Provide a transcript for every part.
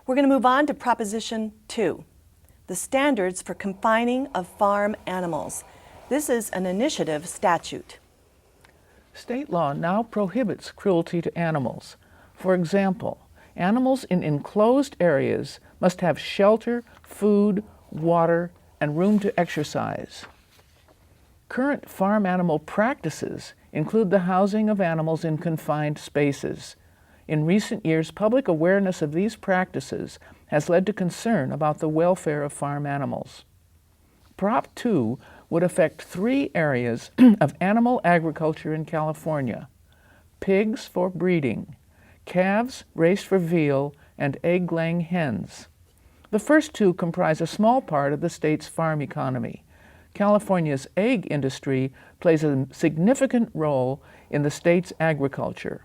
We're going to move on to Proposition 2, the standards for confining of farm animals. This is an initiative statute. State law now prohibits cruelty to animals. For example, animals in enclosed areas must have shelter, food, water, and room to exercise. Current farm animal practices include the housing of animals in confined spaces. In recent years, public awareness of these practices has led to concern about the welfare of farm animals. Prop 2 would affect 3 areas of animal agriculture in California: pigs for breeding, calves raised for veal, and egg-laying hens. The first 2 comprise a small part of the state's farm economy. California's egg industry plays a significant role in the state's agriculture.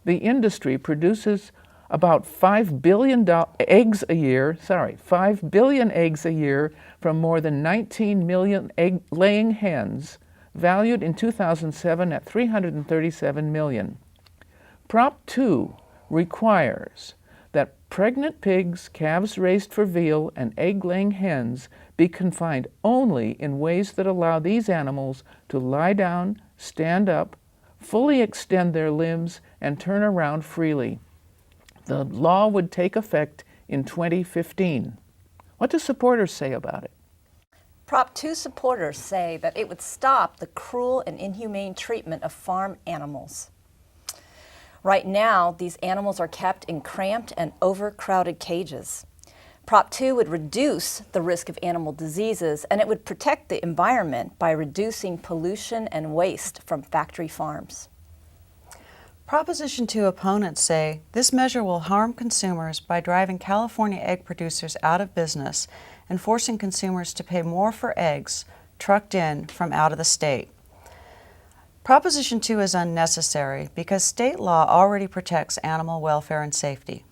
The industry produces about 5 billion eggs a year from more than 19 million egg-laying hens, valued in 2007 at $337 million. Prop 2 requires that pregnant pigs, calves raised for veal, and egg-laying hens be confined only in ways that allow these animals to lie down, stand up, fully extend their limbs, and turn around freely. The law would take effect in 2015. What do supporters say about it? Prop 2 supporters say that it would stop the cruel and inhumane treatment of farm animals. Right now, these animals are kept in cramped and overcrowded cages. Prop 2 would reduce the risk of animal diseases, and it would protect the environment by reducing pollution and waste from factory farms. Proposition 2 opponents say this measure will harm consumers by driving California egg producers out of business and forcing consumers to pay more for eggs trucked in from out of the state. Proposition 2 is unnecessary because state law already protects animal welfare and safety.